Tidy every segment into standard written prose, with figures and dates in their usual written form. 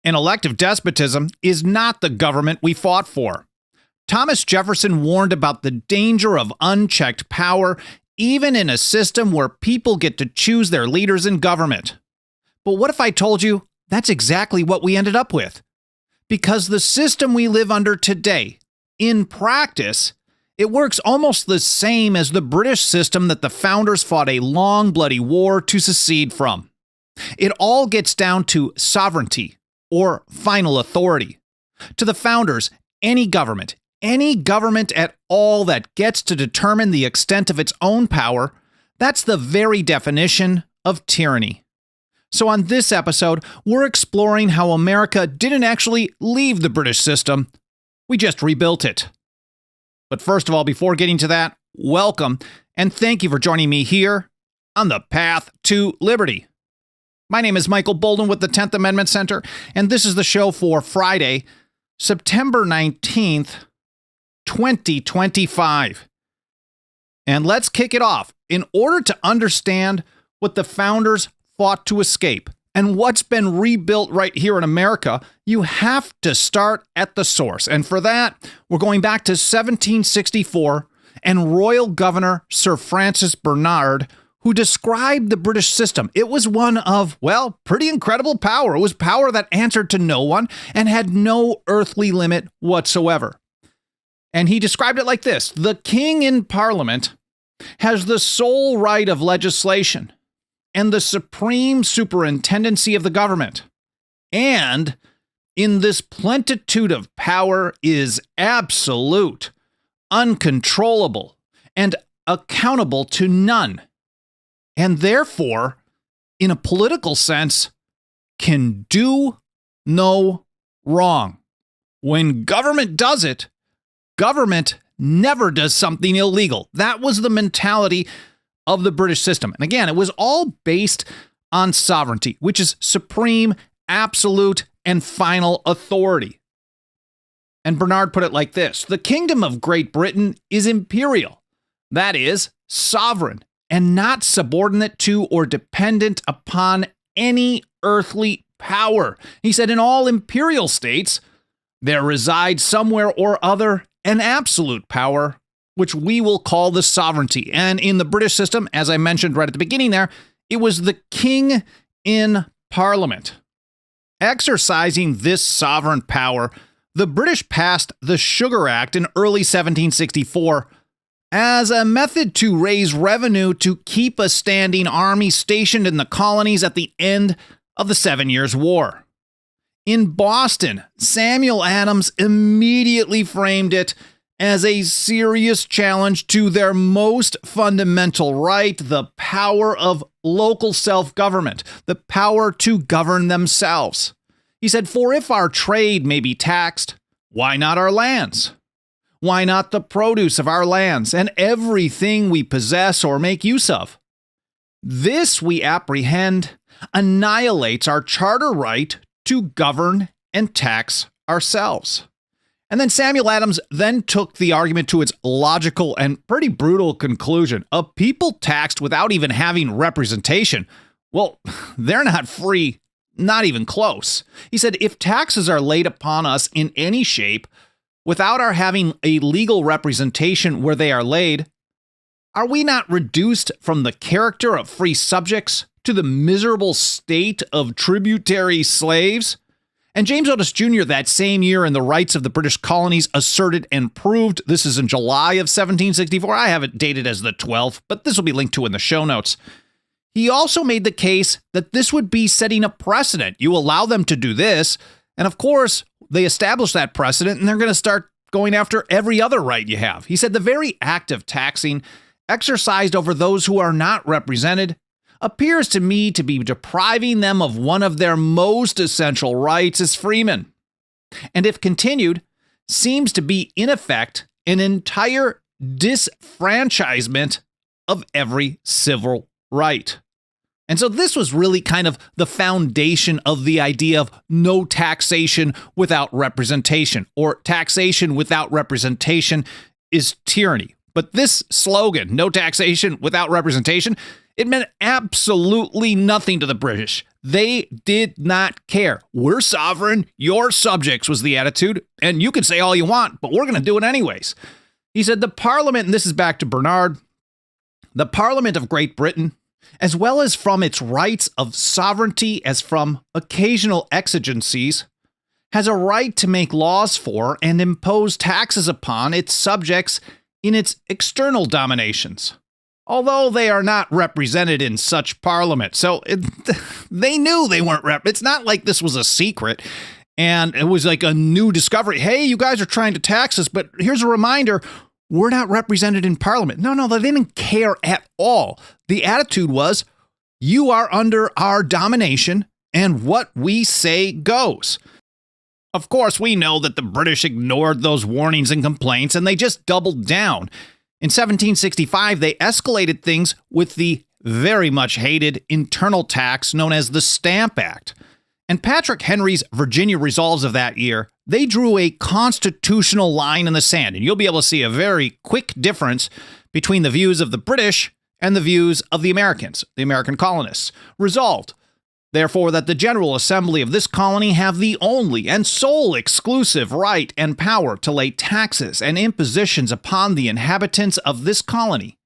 An elective despotism is not the government we fought for. Thomas Jefferson warned about the danger of unchecked power, even in a system where people get to choose their leaders in government. But what if I told you that's exactly what we ended up with? Because the system we live under today, in practice, it works almost the same as the British system that the founders fought a long, bloody war to secede from. It all gets down to sovereignty, or final authority. To the founders, any government at all that gets to determine the extent of its own power, that's the very definition of tyranny. So on this episode, we're exploring how America didn't actually leave the British system, we just rebuilt it. But first of all, before getting to that, welcome, and thank you for joining me here on the Path to Liberty. My name is Michael Bolden with the 10th Amendment Center, and this is the show for Friday, September 19th, 2025. And let's kick it off. In order to understand what the founders fought to escape and what's been rebuilt right here in America, you have to start at the source. And for that, we're going back to 1764 and Royal Governor Sir Francis Bernard, who described the British system. It was one of, well, pretty incredible power. It was power that answered to no one and had no earthly limit whatsoever. And he described it like this: the king in Parliament has the sole right of legislation and the supreme superintendency of the government. And in this plenitude of power is absolute, uncontrollable, and accountable to none. And therefore, in a political sense, can do no wrong. When government does it, government never does something illegal. That was the mentality of the British system. And again, it was all based on sovereignty, which is supreme, absolute, and final authority. And Bernard put it like this: the kingdom of Great Britain is imperial, that is, sovereign, and not subordinate to or dependent upon any earthly power. He said, in all imperial states, there resides somewhere or other an absolute power, which we will call the sovereignty. And in the British system, as I mentioned right at the beginning there, it was the king in Parliament. Exercising this sovereign power, the British passed the Sugar Act in early 1764 as a method to raise revenue to keep a standing army stationed in the colonies at the end of the 7 Years' War. In Boston, Samuel Adams immediately framed it as a serious challenge to their most fundamental right, the power of local self-government, the power to govern themselves. He said, for if our trade may be taxed, why not our lands? Why not the produce of our lands and everything we possess or make use of? This, we apprehend, annihilates our charter right to govern and tax ourselves. And then Samuel Adams then took the argument to its logical and pretty brutal conclusion. A people taxed without even having representation, well, they're not free, not even close. He said, if taxes are laid upon us in any shape, without our having a legal representation where they are laid, are we not reduced from the character of free subjects to the miserable state of tributary slaves? And James Otis Jr. that same year in the Rights of the British Colonies asserted and proved, this is in July of 1764, I have it dated as the 12th, but this will be linked to in the show notes. He also made the case that this would be setting a precedent. You allow them to do this, and of course, they establish that precedent, and they're going to start going after every other right you have. He said the very act of taxing exercised over those who are not represented appears to me to be depriving them of one of their most essential rights as freemen, and if continued, seems to be in effect an entire disfranchisement of every civil right. And so this was really kind of the foundation of the idea of no taxation without representation, or taxation without representation is tyranny. But this slogan, no taxation without representation, it meant absolutely nothing to the British. They did not care. We're sovereign, you're subjects was the attitude, and you can say all you want, but we're going to do it anyways. He said the Parliament, and this is back to Bernard, the Parliament of Great Britain, as well as from its rights of sovereignty as from occasional exigencies, has a right to make laws for and impose taxes upon its subjects in its external dominations, although they are not represented in such parliament. So they knew they weren't it's not like this was a secret and it was like a new discovery. Hey, you guys are trying to tax us, but here's a reminder. We're not represented in parliament. No, they didn't care at all. The attitude was, you are under our domination and what we say goes. Of course, we know that the British ignored those warnings and complaints, and they just doubled down. In 1765, they escalated things with the very much hated internal tax known as the Stamp Act. And Patrick Henry's Virginia Resolves of that year, they drew a constitutional line in the sand, and you'll be able to see a very quick difference between the views of the British and the views of the Americans, the American colonists. Resolved, therefore, that the General Assembly of this colony have the only and sole exclusive right and power to lay taxes and impositions upon the inhabitants of this colony,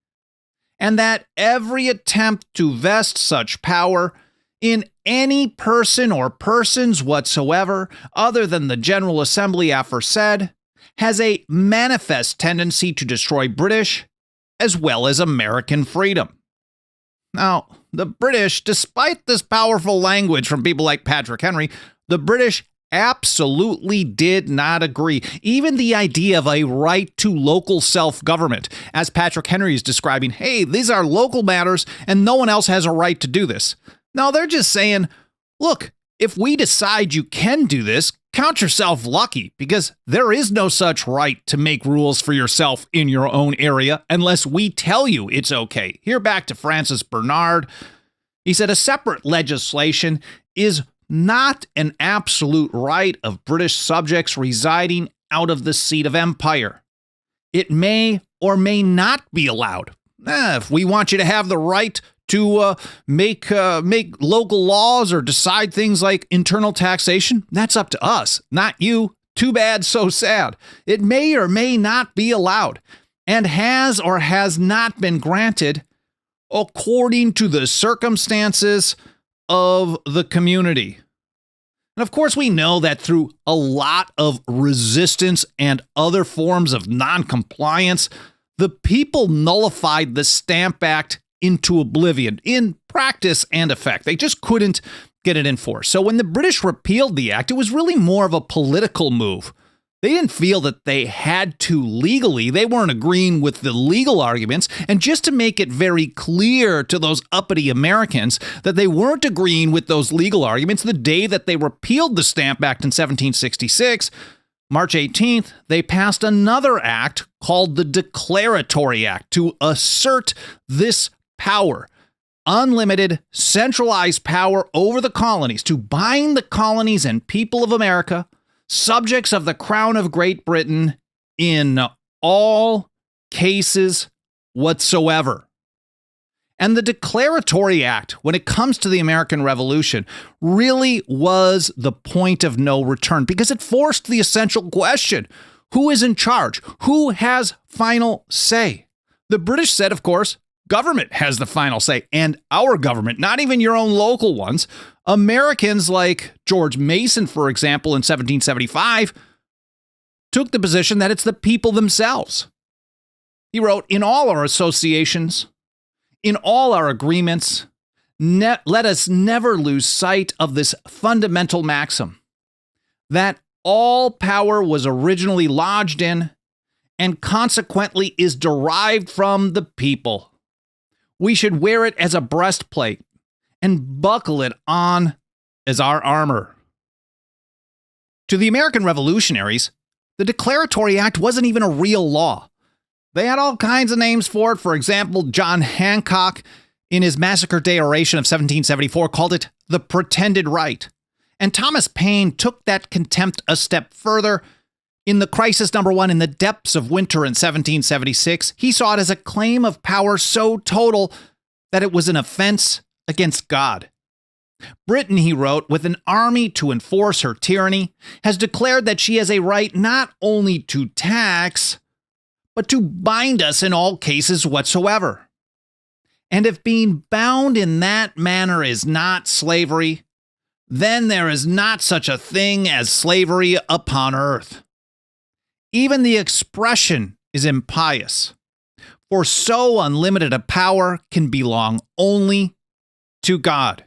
and that every attempt to vest such power in any person or persons whatsoever other than the General Assembly aforesaid has a manifest tendency to destroy British as well as American freedom. Now, the British, despite this powerful language from people like Patrick Henry, the British absolutely did not agree. Even the idea of a right to local self-government, as Patrick Henry is describing, hey, these are local matters and no one else has a right to do this. No, they're just saying, look, if we decide you can do this, count yourself lucky, because there is no such right to make rules for yourself in your own area unless we tell you it's okay. Here back to Francis Bernard. He said a separate legislation is not an absolute right of British subjects residing out of the seat of empire. It may or may not be allowed. If we want you to have the right to make local laws or decide things like internal taxation, that's up to us, not you. Too bad, so sad. It may or may not be allowed, and has or has not been granted according to the circumstances of the community. And of course, we know that through a lot of resistance and other forms of noncompliance, the people nullified the Stamp Act into oblivion in practice and effect. They just couldn't get it enforced. So when the British repealed the act, it was really more of a political move. They didn't feel that they had to legally. They weren't agreeing with the legal arguments. And just to make it very clear to those uppity Americans that they weren't agreeing with those legal arguments, the day that they repealed the Stamp Act in 1766, March 18th, they passed another act called the Declaratory Act to assert this power, unlimited, centralized power over the colonies, to bind the colonies and people of America, subjects of the Crown of Great Britain, in all cases whatsoever. And the Declaratory Act, when it comes to the American Revolution, really was the point of no return, because it forced the essential question: who is in charge? Who has final say? The British said, of course, government has the final say, and our government, not even your own local ones. Americans like George Mason, for example, in 1775, took the position that it's the people themselves. He wrote, in all our associations, in all our agreements, let us never lose sight of this fundamental maxim, that all power was originally lodged in and consequently is derived from the people. We should wear it as a breastplate and buckle it on as our armor. To the American revolutionaries, the Declaratory Act wasn't even a real law. They had all kinds of names for it. For example, John Hancock, in his Massacre Day oration of 1774, called it the pretended right. And Thomas Paine took that contempt a step further. In the Crisis Number 1, in the Depths of Winter in 1776, he saw it as a claim of power so total that it was an offense against God. Britain, he wrote, with an army to enforce her tyranny, has declared that she has a right not only to tax, but to bind us in all cases whatsoever. And if being bound in that manner is not slavery, then there is not such a thing as slavery upon earth. Even the expression is impious, for so unlimited a power can belong only to God.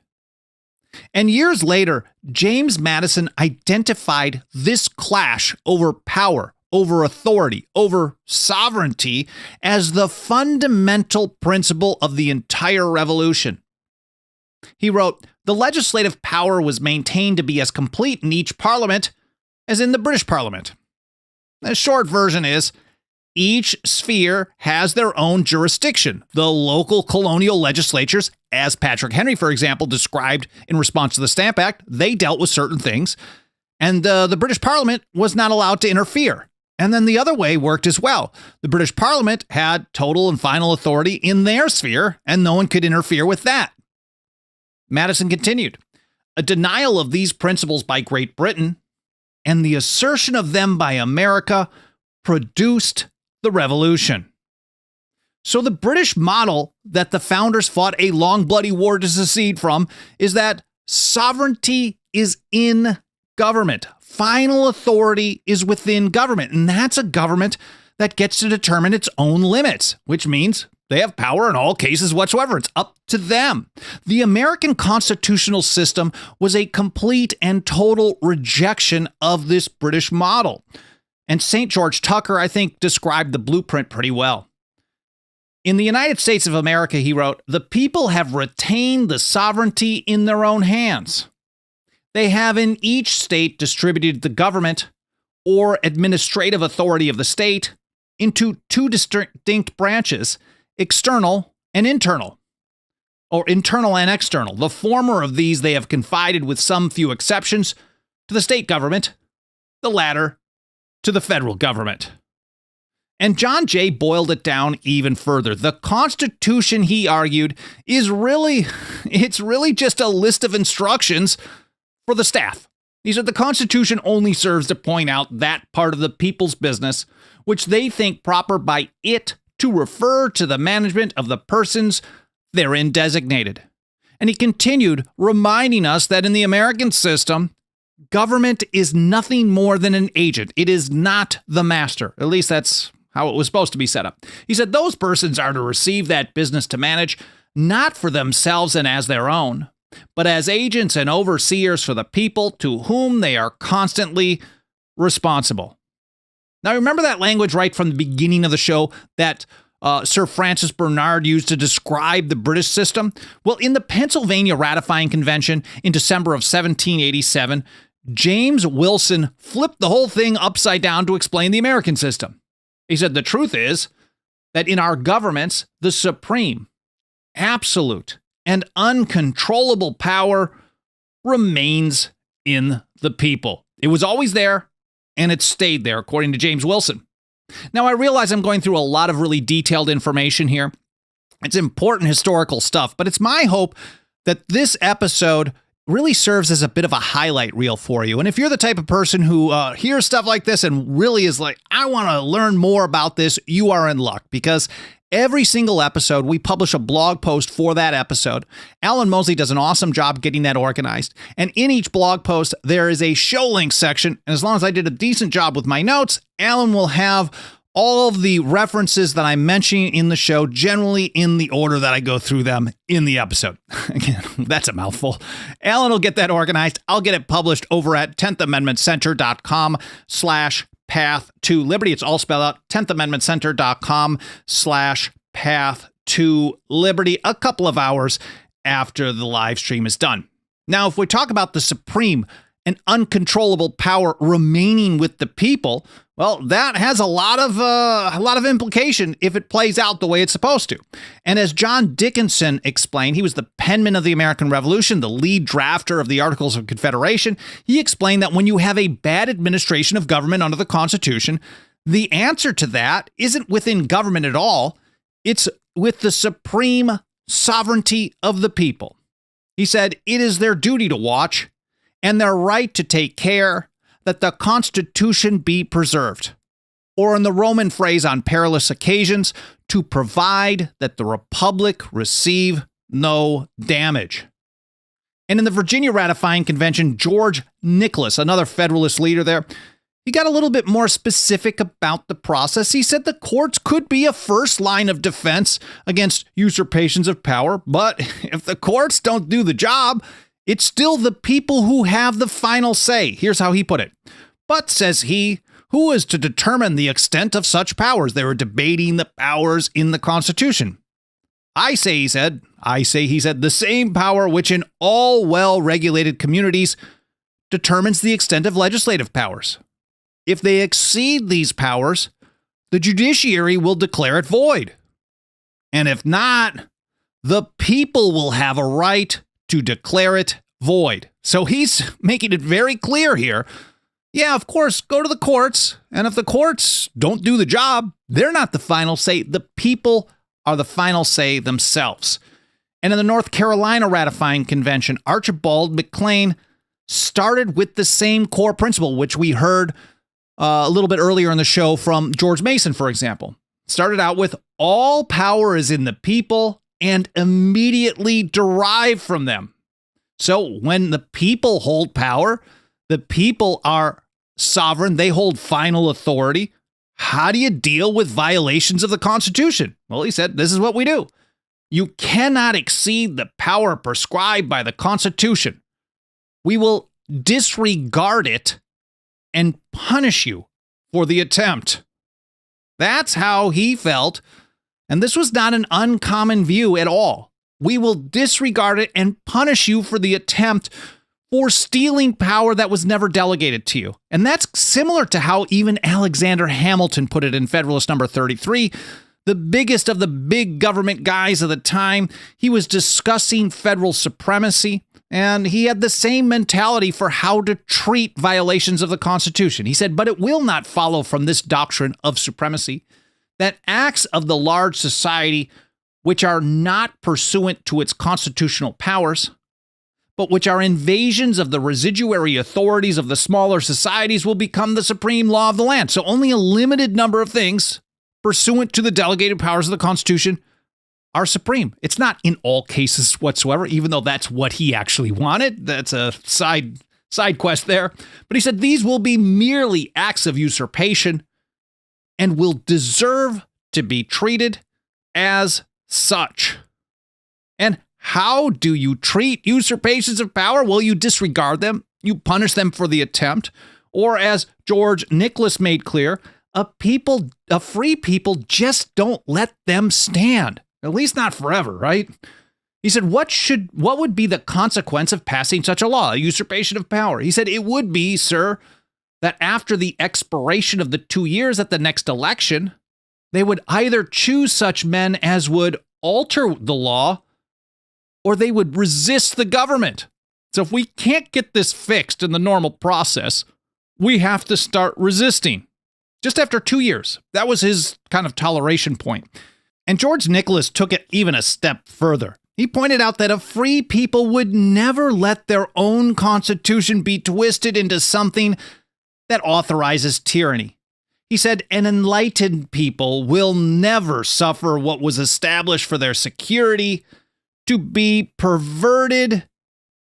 And years later, James Madison identified this clash over power, over authority, over sovereignty as the fundamental principle of the entire revolution. He wrote, "The legislative power was maintained to be as complete in each parliament as in the British Parliament." The short version is, each sphere has their own jurisdiction. The local colonial legislatures, as Patrick Henry, for example, described in response to the Stamp Act, they dealt with certain things, and the British Parliament was not allowed to interfere. And then the other way worked as well. The British Parliament had total and final authority in their sphere, and no one could interfere with that. Madison continued, "A denial of these principles by Great Britain and the assertion of them by America produced the revolution." So the British model that the founders fought a long, bloody war to secede from is that sovereignty is in government. Final authority is within government, and that's a government that gets to determine its own limits, which means they have power in all cases whatsoever. It's up to them. The American constitutional system was a complete and total rejection of this British model. And St. George Tucker, I think, described the blueprint pretty well. In the United States of America, he wrote, "The people have retained the sovereignty in their own hands. They have in each state distributed the government or administrative authority of the state into two distinct branches, external and internal, or internal and external. The former of these they have confided, with some few exceptions, to the state government, the latter to the federal government." And John Jay boiled it down even further. The Constitution, he argued, it's really just a list of instructions for the staff. He said the Constitution only serves to point out that part of the people's business which they think proper by it to refer to the management of the persons therein designated. And he continued, reminding us that in the American system, government is nothing more than an agent. It is not the master. At least that's how it was supposed to be set up. He said those persons are to receive that business to manage, not for themselves and as their own, but as agents and overseers for the people to whom they are constantly responsible. Now, remember that language right from the beginning of the show that Sir Francis Bernard used to describe the British system? Well, in the Pennsylvania Ratifying Convention in December of 1787, James Wilson flipped the whole thing upside down to explain the American system. He said, the truth is that in our governments, the supreme, absolute, and uncontrollable power remains in the people. It was always there, and it stayed there, according to James Wilson. Now, I realize I'm going through a lot of really detailed information here. It's important historical stuff, but it's my hope that this episode really serves as a bit of a highlight reel for you. And if you're the type of person who hears stuff like this and really is like, I want to learn more about this, you are in luck, because every single episode, we publish a blog post for that episode. Alan Mosley does an awesome job getting that organized. And in each blog post, there is a show links section. And as long as I did a decent job with my notes, Alan will have all of the references that I'm mentioning in the show, generally in the order that I go through them in the episode. Again, that's a mouthful. Alan will get that organized. I'll get it published over at 10thamendmentcenter.com/path to liberty. It's all spelled out, 10thamendmentcenter.com/path to liberty, a couple of hours after the live stream is done. Now, if we talk about the supreme and uncontrollable power remaining with the people, well, that has a lot of implication if it plays out the way it's supposed to. And as John Dickinson explained, he was the penman of the American Revolution, the lead drafter of the Articles of Confederation. He explained that when you have a bad administration of government under the Constitution, the answer to that isn't within government at all. It's with the supreme sovereignty of the people. He said, "It is their duty to watch and their right to take care that the Constitution be preserved." Or in the Roman phrase on perilous occasions, to provide that the Republic receive no damage. And in the Virginia ratifying convention, George Nicholas, another Federalist leader there, he got a little bit more specific about the process. He said the courts could be a first line of defense against usurpations of power, but if the courts don't do the job, it's still the people who have the final say. Here's how he put it. "But," says he, "who is to determine the extent of such powers?" They were debating the powers in the Constitution. "I say," he said, "the same power which in all well-regulated communities determines the extent of legislative powers. If they exceed these powers, the judiciary will declare it void. And if not, the people will have a right to declare it void." So he's making it very clear here. Yeah, of course, go to the courts, and if the courts don't do the job, they're not the final say. The people are the final say themselves. And in the North Carolina ratifying convention, Archibald McLean started with the same core principle, which we heard a little bit earlier in the show from George Mason, for example. Started out with all power is in the people and immediately derived from them. So when the people hold power, the people are sovereign. They hold final authority. How do you deal with violations of the Constitution? Well, he said, this is what we do. You cannot exceed the power prescribed by the Constitution. We will disregard it and punish you for the attempt. That's how he felt, and this was not an uncommon view at all. We will disregard it and punish you for the attempt for stealing power that was never delegated to you. And that's similar to how even Alexander Hamilton put it in Federalist number 33, the biggest of the big government guys of the time. He was discussing federal supremacy, and he had the same mentality for how to treat violations of the Constitution. He said, "But it will not follow from this doctrine of supremacy that acts of the large society which are not pursuant to its constitutional powers, but which are invasions of the residuary authorities of the smaller societies will become the supreme law of the land." So only a limited number of things pursuant to the delegated powers of the Constitution are supreme. It's not in all cases whatsoever, even though that's what he actually wanted. That's a side quest there. But he said these will be merely acts of usurpation and will deserve to be treated as such. And how do you treat usurpations of power? Well, you disregard them. You punish them for the attempt. Or as George Nicholas made clear, a free people just don't let them stand. At least not forever, right? He said, what would be the consequence of passing such a law, a usurpation of power? He said, it would be, sir, that after the expiration of the 2 years at the next election, they would either choose such men as would alter the law, or they would resist the government. So if we can't get this fixed in the normal process, we have to start resisting. Just after 2 years. That was his kind of toleration point. And George Nicholas took it even a step further. He pointed out that a free people would never let their own constitution be twisted into something that authorizes tyranny. He said, an enlightened people will never suffer what was established for their security to be perverted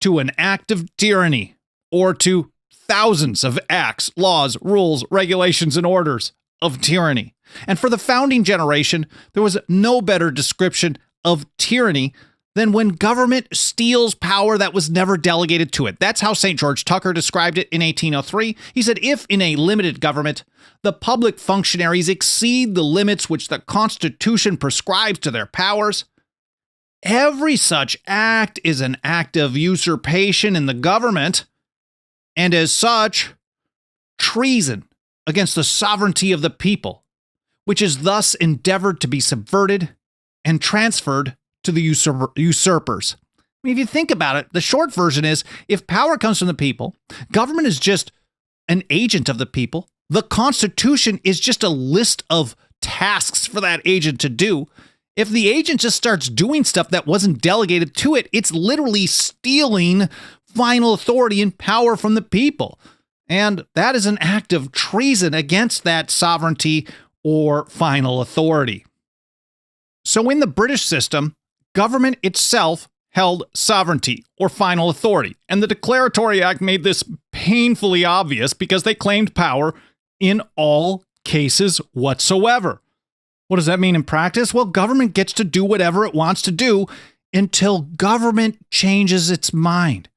to an act of tyranny or to thousands of acts, laws, rules, regulations, and orders of tyranny. And for the founding generation, there was no better description of tyranny than when government steals power that was never delegated to it. That's how St. George Tucker described it in 1803. He said, if in a limited government, the public functionaries exceed the limits which the Constitution prescribes to their powers, every such act is an act of usurpation in the government, and as such, treason against the sovereignty of the people, which is thus endeavored to be subverted and transferred to the usurpers. I mean, if you think about it, the short version is, if power comes from the people, government is just an agent of the people, the Constitution is just a list of tasks for that agent to do, If the agent just starts doing stuff that wasn't delegated to it, it's literally stealing final authority and power from the people. And that is an act of treason against that sovereignty or final authority. So in the British system, government itself held sovereignty or final authority. And the Declaratory Act made this painfully obvious because they claimed power in all cases whatsoever. What does that mean in practice? Well, government gets to do whatever it wants to do until government changes its mind.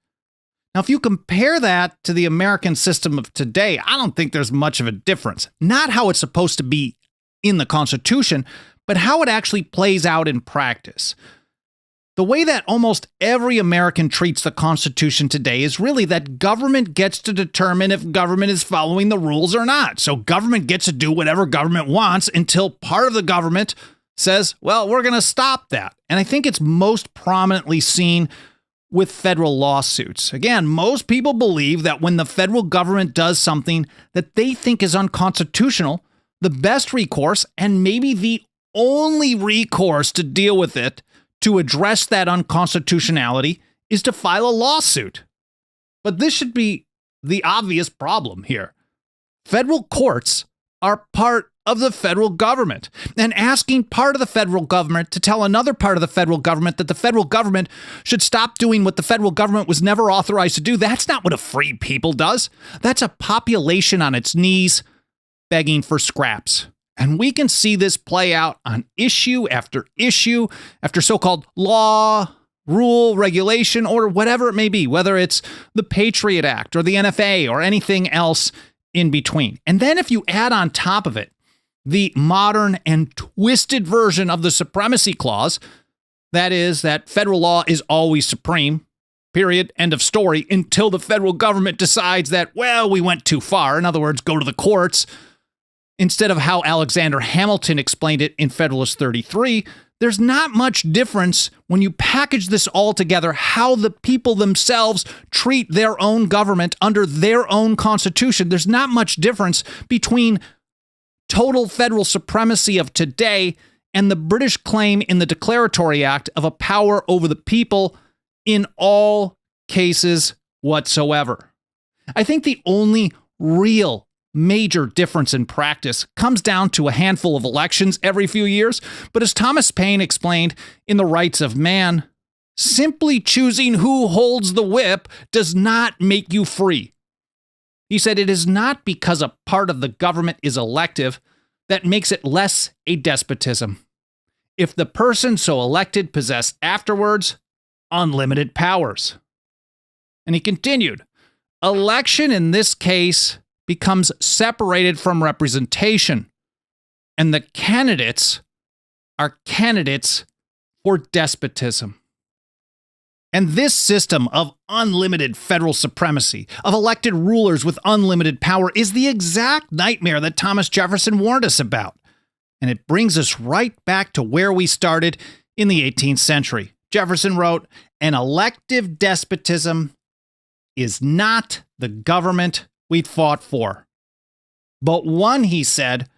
Now, if you compare that to the American system of today, I don't think there's much of a difference. Not how it's supposed to be in the Constitution, but how it actually plays out in practice. The way that almost every American treats the Constitution today is really that government gets to determine if government is following the rules or not. So government gets to do whatever government wants until part of the government says, well, we're going to stop that. And I think it's most prominently seen with federal lawsuits. Again, most people believe that when the federal government does something that they think is unconstitutional, the best recourse, and maybe the only recourse to deal with it, to address that unconstitutionality, is to file a lawsuit. But this should be the obvious problem here. Federal courts are part of the federal government, and asking part of the federal government to tell another part of the federal government that the federal government should stop doing what the federal government was never authorized to do, that's not what a free people does. That's a population on its knees begging for scraps. And we can see this play out on issue after so-called law, rule, regulation, or whatever it may be, whether it's the Patriot Act or the NFA or anything else in between. And then if you add on top of it the modern and twisted version of the Supremacy Clause, that is, that federal law is always supreme, period, end of story, until the federal government decides that, well, we went too far. In other words, go to the courts. Instead of how Alexander Hamilton explained it in Federalist 33, there's not much difference when you package this all together, how the people themselves treat their own government under their own constitution. There's not much difference between total federal supremacy of today and the British claim in the Declaratory Act of a power over the people in all cases whatsoever. I think the only real major difference in practice comes down to a handful of elections every few years, but as Thomas Paine explained in The Rights of Man, simply choosing who holds the whip does not make you free. He said it is not because a part of the government is elective that makes it less a despotism. If the person so elected possessed afterwards unlimited powers. And he continued, election in this case becomes separated from representation, and the candidates are candidates for despotism. And this system of unlimited federal supremacy, of elected rulers with unlimited power, is the exact nightmare that Thomas Jefferson warned us about. And it brings us right back to where we started in the 18th century. Jefferson wrote, an elective despotism is not the government we'd fought for, but one, he said,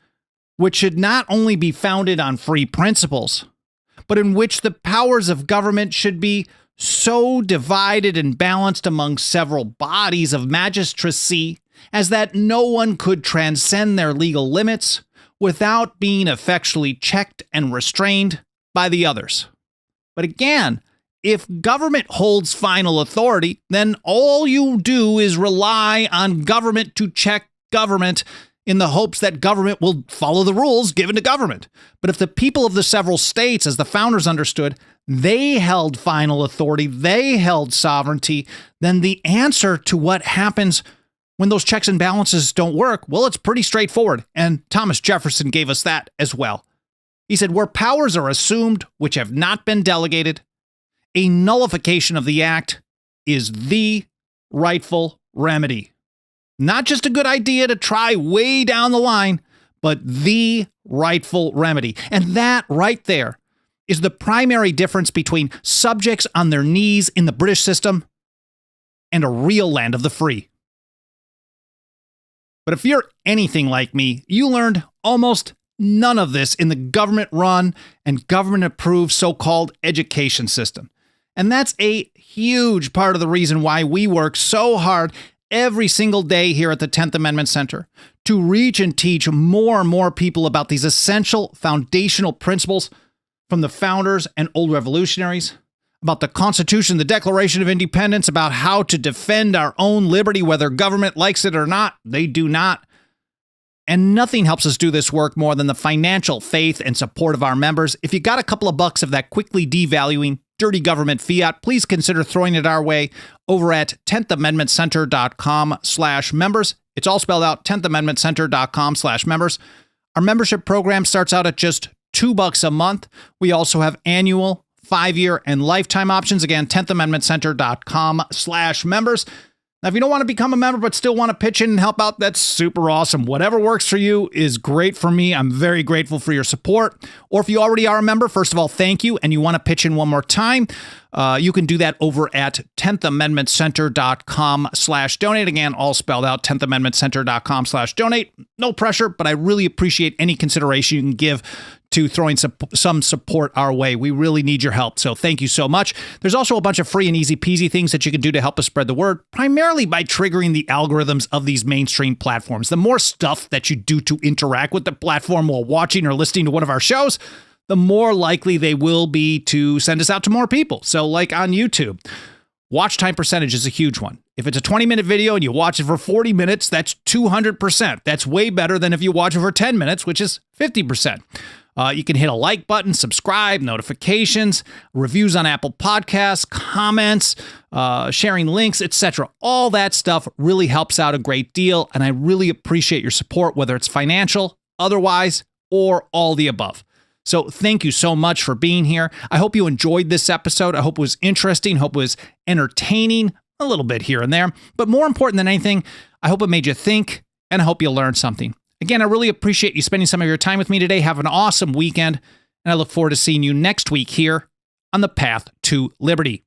which should not only be founded on free principles, but in which the powers of government should be so divided and balanced among several bodies of magistracy as that no one could transcend their legal limits without being effectually checked and restrained by the others. But again, if government holds final authority, then all you do is rely on government to check government in the hopes that government will follow the rules given to government. But if the people of the several states, as the founders understood, they held final authority, they held sovereignty, then the answer to what happens when those checks and balances don't work, well, it's pretty straightforward. And Thomas Jefferson gave us that as well. He said, where powers are assumed which have not been delegated, a nullification of the act is the rightful remedy. Not just a good idea to try way down the line, but the rightful remedy. And that right there is the primary difference between subjects on their knees in the British system and a real land of the free. But if you're anything like me, you learned almost None of this in the government-run and government-approved so-called education system. And that's a huge part of the reason why we work so hard every single day here at the 10th Amendment Center to reach and teach more and more people about these essential foundational principles from the founders and old revolutionaries, about the Constitution, the Declaration of Independence, about how to defend our own liberty, whether government likes it or not. They do not. And nothing helps us do this work more than the financial faith and support of our members. If you got a couple of bucks of that quickly devaluing dirty government fiat, please consider throwing it our way over at 10thamendmentcenter.com/members. It's all spelled out, 10thamendmentcenter.com/members. Our membership program starts out at just $2 a month. We also have annual, 5-year, and lifetime options. Again, 10thamendmentcenter.com/members. Now, if you don't want to become a member but still want to pitch in and help out, that's super awesome. Whatever works for you is great for me. I'm very grateful for your support. Or if you already are a member, first of all, thank you, and you want to pitch in one more time, you can do that over at 10thamendmentcenter.com/donate. Again, all spelled out, 10thamendmentcenter.com/donate. No pressure, but I really appreciate any consideration you can give to throwing some support our way. We really need your help, so thank you so much. There's also a bunch of free and easy peasy things that you can do to help us spread the word, primarily by triggering the algorithms of these mainstream platforms. The more stuff that you do to interact with the platform while watching or listening to one of our shows, the more likely they will be to send us out to more people. So like on YouTube, watch time percentage is a huge one. If it's a 20-minute video and you watch it for 40 minutes, that's 200%. That's way better than if you watch it for 10 minutes, which is 50%. You can hit a like button, subscribe, notifications, reviews on Apple Podcasts, comments, sharing links, etc. All that stuff really helps out a great deal, and I really appreciate your support, whether it's financial, otherwise, or all the above. So thank you so much for being here. I hope you enjoyed this episode. I hope it was interesting. Hope it was entertaining, a little bit here and there. But more important than anything, I hope it made you think, and I hope you learned something. Again, I really appreciate you spending some of your time with me today. Have an awesome weekend, and I look forward to seeing you next week here on the Path to Liberty.